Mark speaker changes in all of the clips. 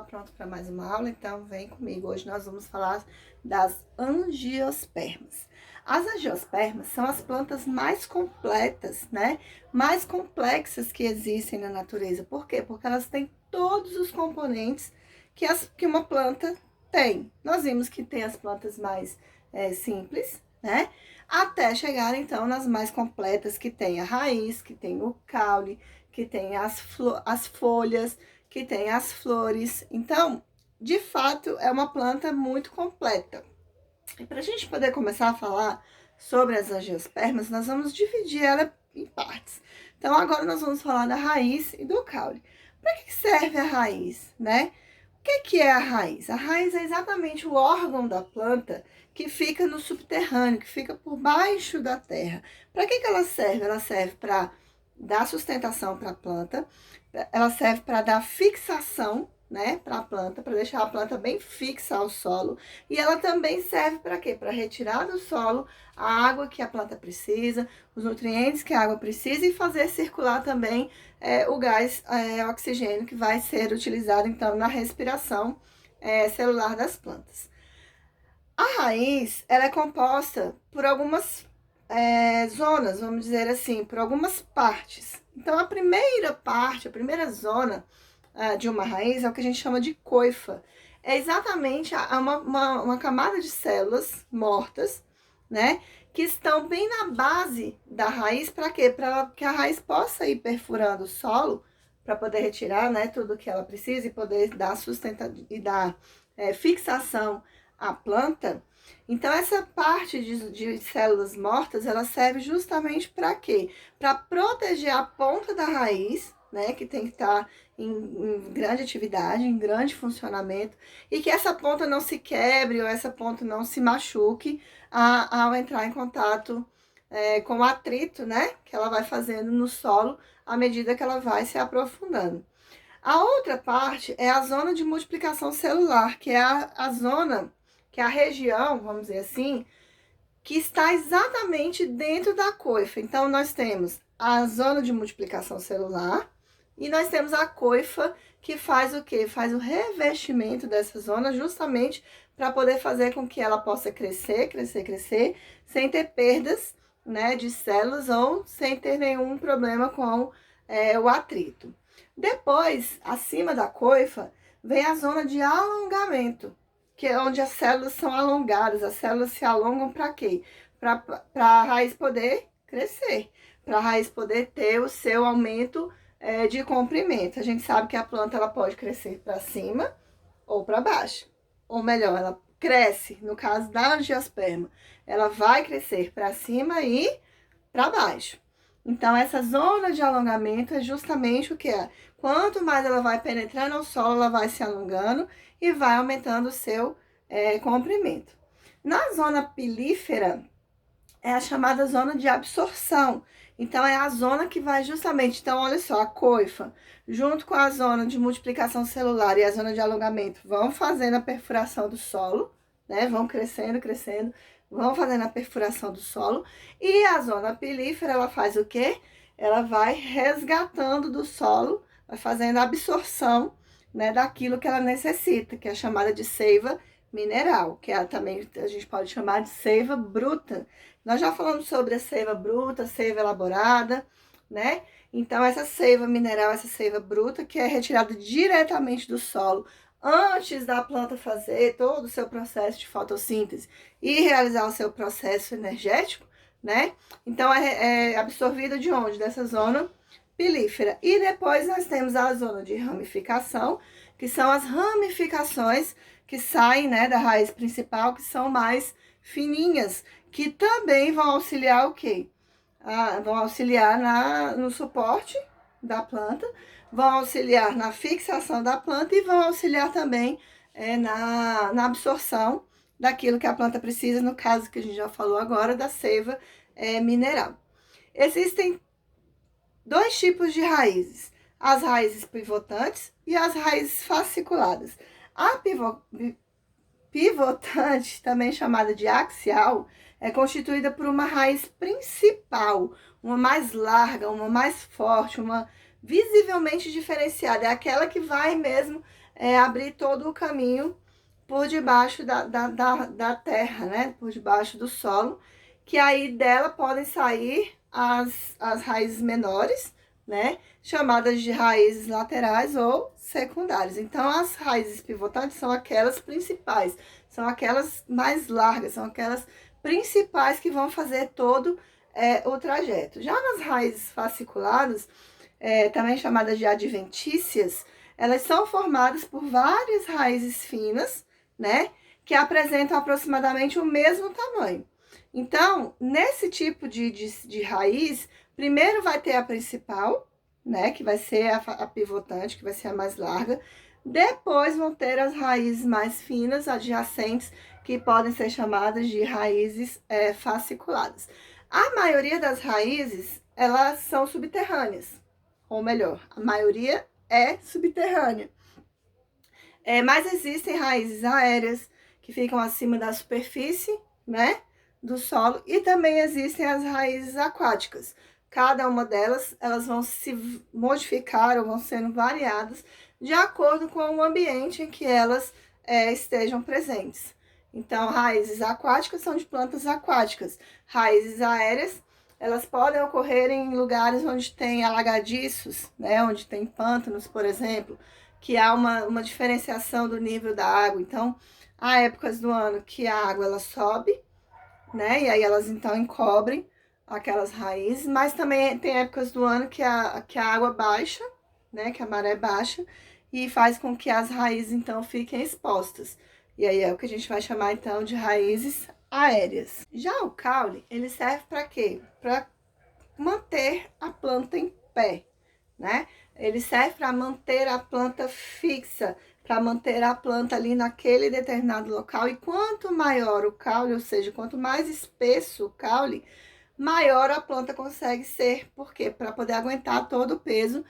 Speaker 1: pessoal, pronto para mais uma aula? Então vem comigo. Hoje nós vamos falar das angiospermas. As angiospermas são as plantas mais completas, né? Mais complexas que existem na natureza. Por quê? Porque elas têm todos os componentes que uma planta tem. Nós vimos que tem as plantas mais simples, né? Até chegar então nas mais completas, que tem a raiz, que tem o caule, que tem as folhas, que tem as flores. Então, de fato, é uma planta muito completa. E para a gente poder começar a falar sobre as angiospermas, nós vamos dividir ela em partes. Então, agora nós vamos falar da raiz e do caule. Para que serve a raiz, né? O que é a raiz? A raiz é exatamente o órgão da planta que fica no subterrâneo, que fica por baixo da terra. Para que ela serve? Ela serve para dar sustentação para a planta, ela serve para dar fixação, né, para a planta, para deixar a planta bem fixa ao solo, e ela também serve para quê? Para retirar do solo a água que a planta precisa, os nutrientes que a água precisa e fazer circular também o gás oxigênio que vai ser utilizado então na respiração celular das plantas. A raiz, ela é composta por algumas zonas, vamos dizer assim, por algumas partes. Então, a primeira parte, a primeira zona de uma raiz é o que a gente chama de coifa. É exatamente uma camada de células mortas, né? Que estão bem na base da raiz, para quê? Para que a raiz possa ir perfurando o solo, para poder retirar, né, tudo que ela precisa e poder dar sustentabilidade e dar fixação à planta. Então, essa parte de células mortas, ela serve justamente para quê? Para proteger a ponta da raiz, né? Que tem que estar em grande atividade, em grande funcionamento, e que essa ponta não se quebre ou essa ponta não se machuque ao entrar em contato com o atrito, né? Que ela vai fazendo no solo à medida que ela vai se aprofundando. A outra parte é a zona de multiplicação celular, que é a zona, que é a região, vamos dizer assim, que está exatamente dentro da coifa. Então, nós temos a zona de multiplicação celular e nós temos a coifa, que faz o quê? Faz o revestimento dessa zona justamente para poder fazer com que ela possa crescer, sem ter perdas, né, de células ou sem ter nenhum problema com o atrito. Depois, acima da coifa, vem a zona de alongamento, que é onde as células são alongadas. As células se alongam para quê? Para a raiz poder crescer, para a raiz poder ter o seu aumento de comprimento. A gente sabe que a planta ela pode crescer para cima ou para baixo. Ou melhor, ela cresce, no caso da angiosperma, ela vai crescer para cima e para baixo. Então, essa zona de alongamento é justamente o que é. Quanto mais ela vai penetrando ao solo, ela vai se alongando e vai aumentando o seu comprimento. Na zona pilífera, é a chamada zona de absorção. Então, é a zona que vai justamente... Então, olha só, a coifa, junto com a zona de multiplicação celular e a zona de alongamento, vão fazendo a perfuração do solo, né? Vão crescendo, vão fazendo a perfuração do solo. E a zona pilífera, ela faz o quê? Ela vai resgatando do solo, vai fazendo a absorção, né, daquilo que ela necessita, que é chamada de seiva mineral, que também a gente pode chamar de seiva bruta. Nós já falamos sobre a seiva bruta, seiva elaborada, né? Então, essa seiva mineral, essa seiva bruta, que é retirada diretamente do solo, antes da planta fazer todo o seu processo de fotossíntese e realizar o seu processo energético, né? Então, é absorvida de onde? Dessa zona pilífera. E depois nós temos a zona de ramificação, que são as ramificações que saem, né, da raiz principal, que são mais fininhas, que também vão auxiliar o quê? Vão auxiliar no suporte da planta, vão auxiliar na fixação da planta e vão auxiliar também na absorção daquilo que a planta precisa, no caso que a gente já falou agora, da seiva mineral. Existem dois tipos de raízes, as raízes pivotantes e as raízes fasciculadas. A pivotante, também chamada de axial, é constituída por uma raiz principal, uma mais larga, uma mais forte, uma visivelmente diferenciada. É aquela que vai mesmo abrir todo o caminho por debaixo da terra, né? Por debaixo do solo, que aí dela podem sair as raízes menores, né? Chamadas de raízes laterais ou secundárias. Então, as raízes pivotantes são aquelas principais, são aquelas mais largas, são aquelas principais que vão fazer todo o trajeto. Já nas raízes fasciculadas, também chamadas de adventícias, elas são formadas por várias raízes finas, né? Que apresentam aproximadamente o mesmo tamanho. Então, nesse tipo de raiz, primeiro vai ter a principal, né? Que vai ser a pivotante, que vai ser a mais larga. Depois vão ter as raízes mais finas, adjacentes, que podem ser chamadas de raízes fasciculadas. A maioria das raízes, elas são subterrâneas. Ou melhor, a maioria é subterrânea. Mas existem raízes aéreas que ficam acima da superfície, né, do solo, e também existem as raízes aquáticas. Cada uma delas, elas vão se modificar ou vão sendo variadas de acordo com o ambiente em que elas estejam presentes. Então, raízes aquáticas são de plantas aquáticas. Raízes aéreas, elas podem ocorrer em lugares onde tem alagadiços, né, onde tem pântanos, por exemplo, que há uma diferenciação do nível da água. Então, há épocas do ano que a água ela sobe, né? E aí elas então encobrem aquelas raízes, mas também tem épocas do ano que a água baixa, né? Que a maré baixa e faz com que as raízes então fiquem expostas. E aí é o que a gente vai chamar então de raízes aéreas. Já o caule, ele serve para quê? Para manter a planta em pé, né? Ele serve para manter a planta fixa, para manter a planta ali naquele determinado local. E quanto maior o caule, ou seja, quanto mais espesso o caule, maior a planta consegue ser. Por quê? Para poder aguentar todo o peso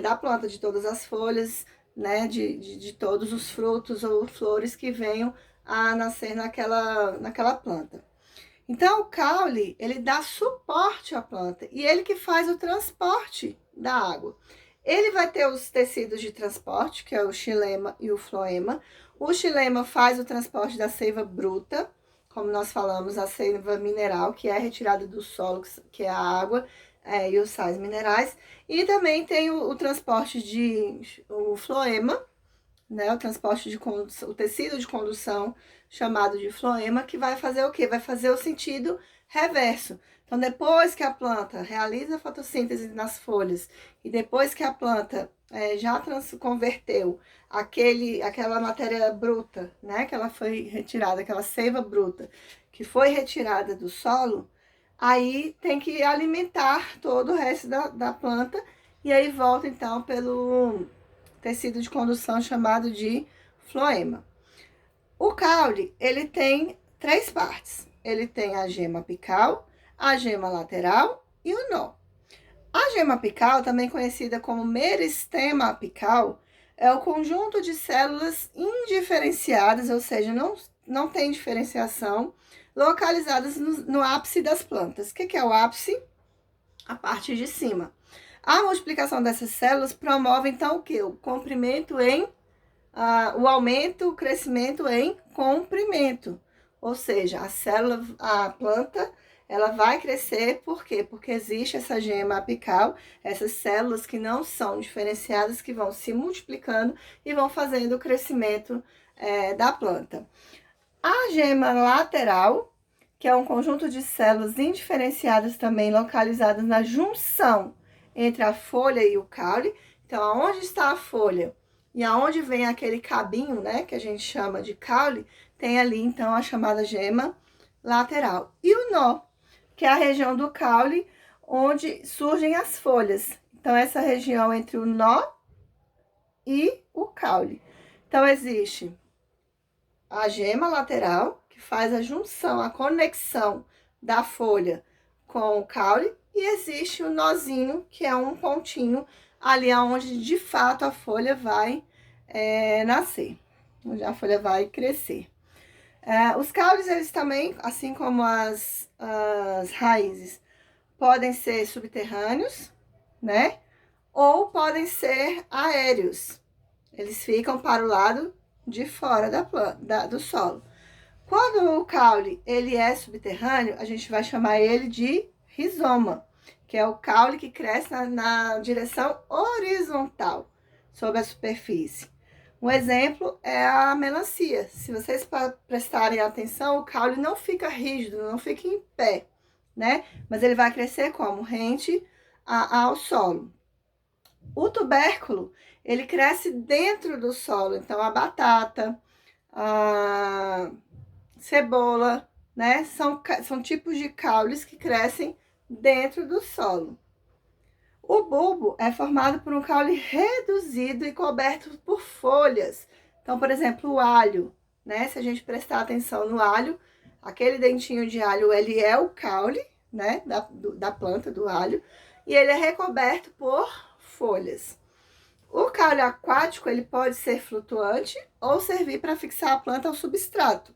Speaker 1: da planta, de todas as folhas, né? De todos os frutos ou flores que venham a nascer naquela planta. Então, o caule, ele dá suporte à planta e ele que faz o transporte da água. Ele vai ter os tecidos de transporte, que é o xilema e o floema. O xilema faz o transporte da seiva bruta, como nós falamos, a seiva mineral, que é retirada do solo, que é a água e os sais minerais. E também tem o transporte o floema, né? O transporte de condução, o tecido de condução, chamado de floema, que vai fazer o quê? Vai fazer o sentido reverso. Então, depois que a planta realiza a fotossíntese nas folhas e depois que a planta já converteu aquela matéria bruta, né, que ela foi retirada, aquela seiva bruta, que foi retirada do solo, aí tem que alimentar todo o resto da planta e aí volta então pelo tecido de condução chamado de floema. O caule, ele tem 3 partes. Ele tem a gema apical, a gema lateral e o nó. A gema apical, também conhecida como meristema apical, é o conjunto de células indiferenciadas, ou seja, não tem diferenciação, localizadas no ápice das plantas. O que é o ápice? A parte de cima. A multiplicação dessas células promove, então, o quê? O comprimento o aumento, o crescimento em comprimento. Ou seja, a planta, ela vai crescer, por quê? Porque existe essa gema apical, essas células que não são diferenciadas, que vão se multiplicando e vão fazendo o crescimento da planta. A gema lateral, que é um conjunto de células indiferenciadas também localizadas na junção entre a folha e o caule. Então, aonde está a folha e aonde vem aquele cabinho, né, que a gente chama de caule, tem ali, então, a chamada gema lateral. E o nó, que é a região do caule onde surgem as folhas. Então, essa região entre o nó e o caule. Então, existe a gema lateral, que faz a junção, a conexão da folha com o caule, e existe o nozinho, que é um pontinho ali onde de fato a folha vai nascer, onde a folha vai crescer. Os caules, eles também, assim como as raízes, podem ser subterrâneos, né? Ou podem ser aéreos. Eles ficam para o lado de fora do solo. Quando o caule ele é subterrâneo, a gente vai chamar ele de rizoma, que é o caule que cresce na direção horizontal, sobre a superfície. Um exemplo é a melancia. Se vocês prestarem atenção, o caule não fica rígido, não fica em pé, né? Mas ele vai crescer como? Rente ao solo. O tubérculo, ele cresce dentro do solo. Então, a batata, a cebola, né? São tipos de caules que crescem dentro do solo. O bulbo é formado por um caule reduzido e coberto por folhas. Então, por exemplo, o alho, né? Se a gente prestar atenção no alho, aquele dentinho de alho, ele é o caule, né? Da planta do alho, e ele é recoberto por folhas. O caule aquático, ele pode ser flutuante ou servir para fixar a planta ao substrato.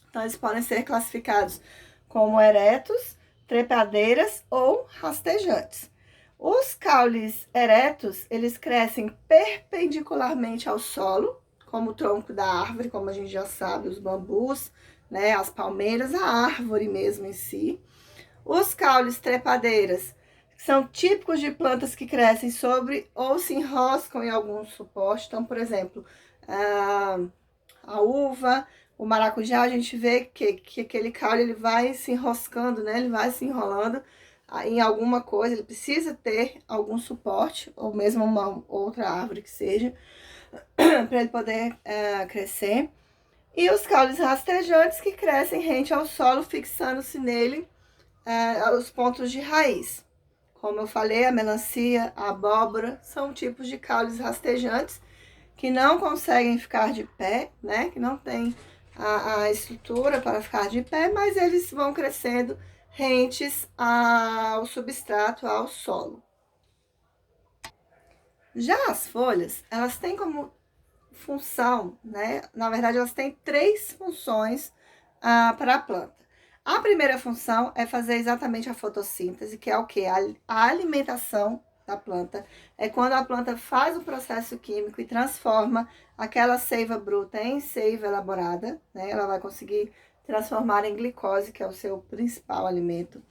Speaker 1: Então, eles podem ser classificados como eretos, trepadeiras ou rastejantes. Os caules eretos, eles crescem perpendicularmente ao solo, como o tronco da árvore, como a gente já sabe, os bambus, né, as palmeiras, a árvore mesmo em si. Os caules trepadeiras são típicos de plantas que crescem sobre ou se enroscam em algum suporte. Então, por exemplo, a uva, o maracujá, a gente vê que aquele caule ele vai se enroscando, né? Ele vai se enrolando em alguma coisa, ele precisa ter algum suporte, ou mesmo uma outra árvore que seja, para ele poder crescer. E os caules rastejantes que crescem rente ao solo, fixando-se nele os pontos de raiz. Como eu falei, a melancia, a abóbora, são tipos de caules rastejantes que não conseguem ficar de pé, né? Que não tem a estrutura para ficar de pé, mas eles vão crescendo rentes ao substrato, ao solo. Já as folhas, elas têm como função, né? Na verdade, elas têm 3 funções para a planta. A primeira função é fazer exatamente a fotossíntese, que é o quê? A alimentação da planta. É quando a planta faz o processo químico e transforma aquela seiva bruta em seiva elaborada, né? Ela vai conseguir transformar em glicose, que é o seu principal alimento.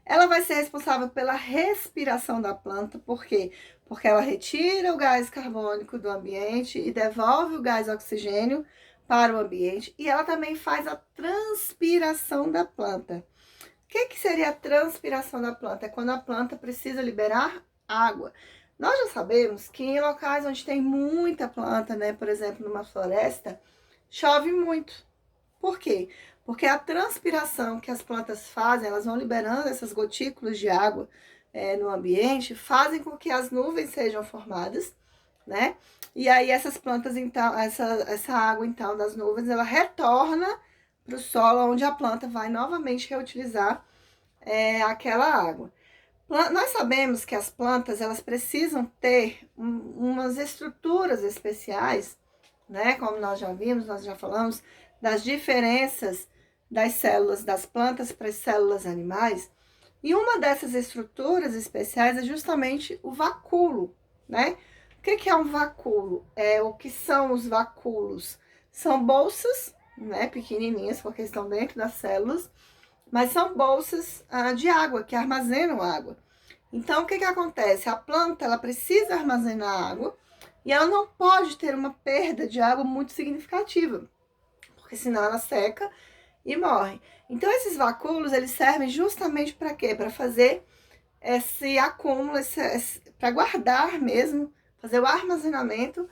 Speaker 1: Ela vai ser responsável pela respiração da planta, por quê? Porque ela retira o gás carbônico do ambiente e devolve o gás oxigênio para o ambiente, e ela também faz a transpiração da planta. O que seria a transpiração da planta? É quando a planta precisa liberar água. Nós já sabemos que em locais onde tem muita planta, né, por exemplo, numa floresta, chove muito. Por quê? Porque a transpiração que as plantas fazem, elas vão liberando essas gotículas de água no ambiente, fazem com que as nuvens sejam formadas, né? E aí essas plantas, então, essa água, então, das nuvens, ela retorna para o solo, onde a planta vai novamente reutilizar aquela água. Nós sabemos que as plantas, elas precisam ter umas estruturas especiais, né? Como nós já vimos, nós já falamos das diferenças das células das plantas para as células animais. E uma dessas estruturas especiais é justamente o vacúolo, né? O que é um vacúolo? O que são os vacúolos? São bolsas, né, pequenininhas, porque estão dentro das células, mas são bolsas de água, que armazenam água. Então, o que acontece? A planta, ela precisa armazenar água e ela não pode ter uma perda de água muito significativa, porque senão ela seca e morre. Então, esses vacúolos, eles servem justamente para quê? Para fazer esse acúmulo, para guardar mesmo, fazer o armazenamento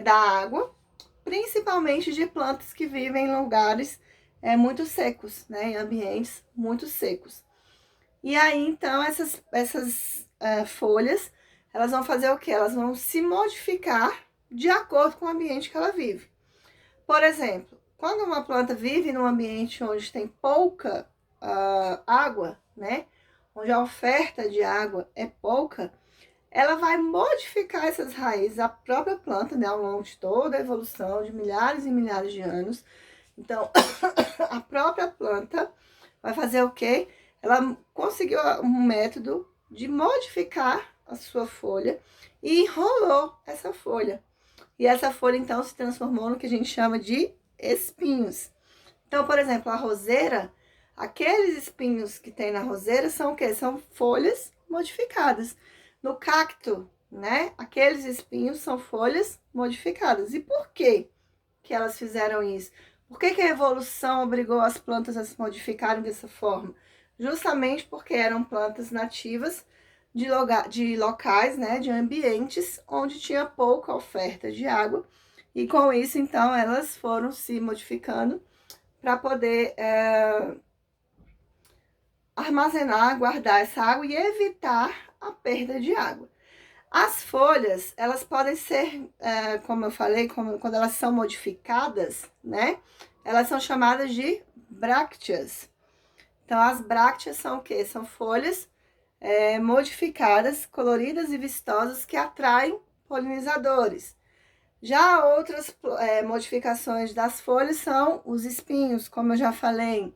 Speaker 1: da água, principalmente de plantas que vivem em lugares muito secos, né? Em ambientes muito secos. E aí, então, essas folhas, elas vão fazer o quê? Elas vão se modificar de acordo com o ambiente que ela vive. Por exemplo, quando uma planta vive num ambiente onde tem pouca água, né? Onde a oferta de água é pouca, ela vai modificar essas raízes, a própria planta, né? Ao longo de toda a evolução de milhares e milhares de anos. Então, a própria planta vai fazer o quê? Ela conseguiu um método de modificar a sua folha e enrolou essa folha. e essa folha então se transformou no que a gente chama de espinhos. Então, por exemplo, a roseira, aqueles espinhos que tem na roseira são o quê? São folhas modificadas. No cacto, né? Aqueles espinhos são folhas modificadas. E por quê que elas fizeram isso? Por que a evolução obrigou as plantas a se modificarem dessa forma? Justamente porque eram plantas nativas de locais, né? De ambientes onde tinha pouca oferta de água. E com isso, então, elas foram se modificando para poder armazenar, guardar essa água e evitar a perda de água. As folhas, elas podem ser, como eu falei, quando elas são modificadas, né? Elas são chamadas de brácteas. Então, as brácteas são o quê? São folhas modificadas, coloridas e vistosas que atraem polinizadores. Já outras modificações das folhas são os espinhos, como eu já falei.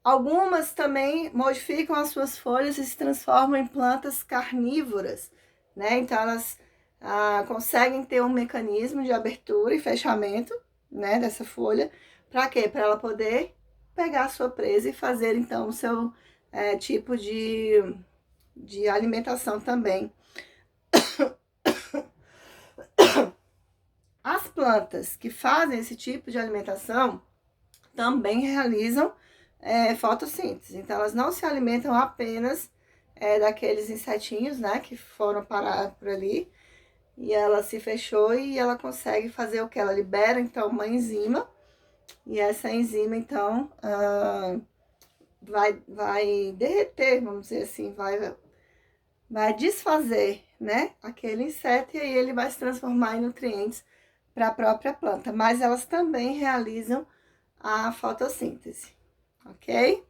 Speaker 1: Algumas também modificam as suas folhas e se transformam em plantas carnívoras, né? Então, elas conseguem ter um mecanismo de abertura e fechamento, né, dessa folha. Para quê? Para ela poder pegar a sua presa e fazer, então, o seu tipo de alimentação também. As plantas que fazem esse tipo de alimentação também realizam fotossíntese. Então, elas não se alimentam apenas daqueles insetinhos, né, que foram parar por ali. E ela se fechou e ela consegue fazer o que? Ela libera, então, uma enzima. E essa enzima, então, vai derreter, vamos dizer assim, vai desfazer, né, aquele inseto. E aí ele vai se transformar em nutrientes para a própria planta. Mas elas também realizam a fotossíntese, ok?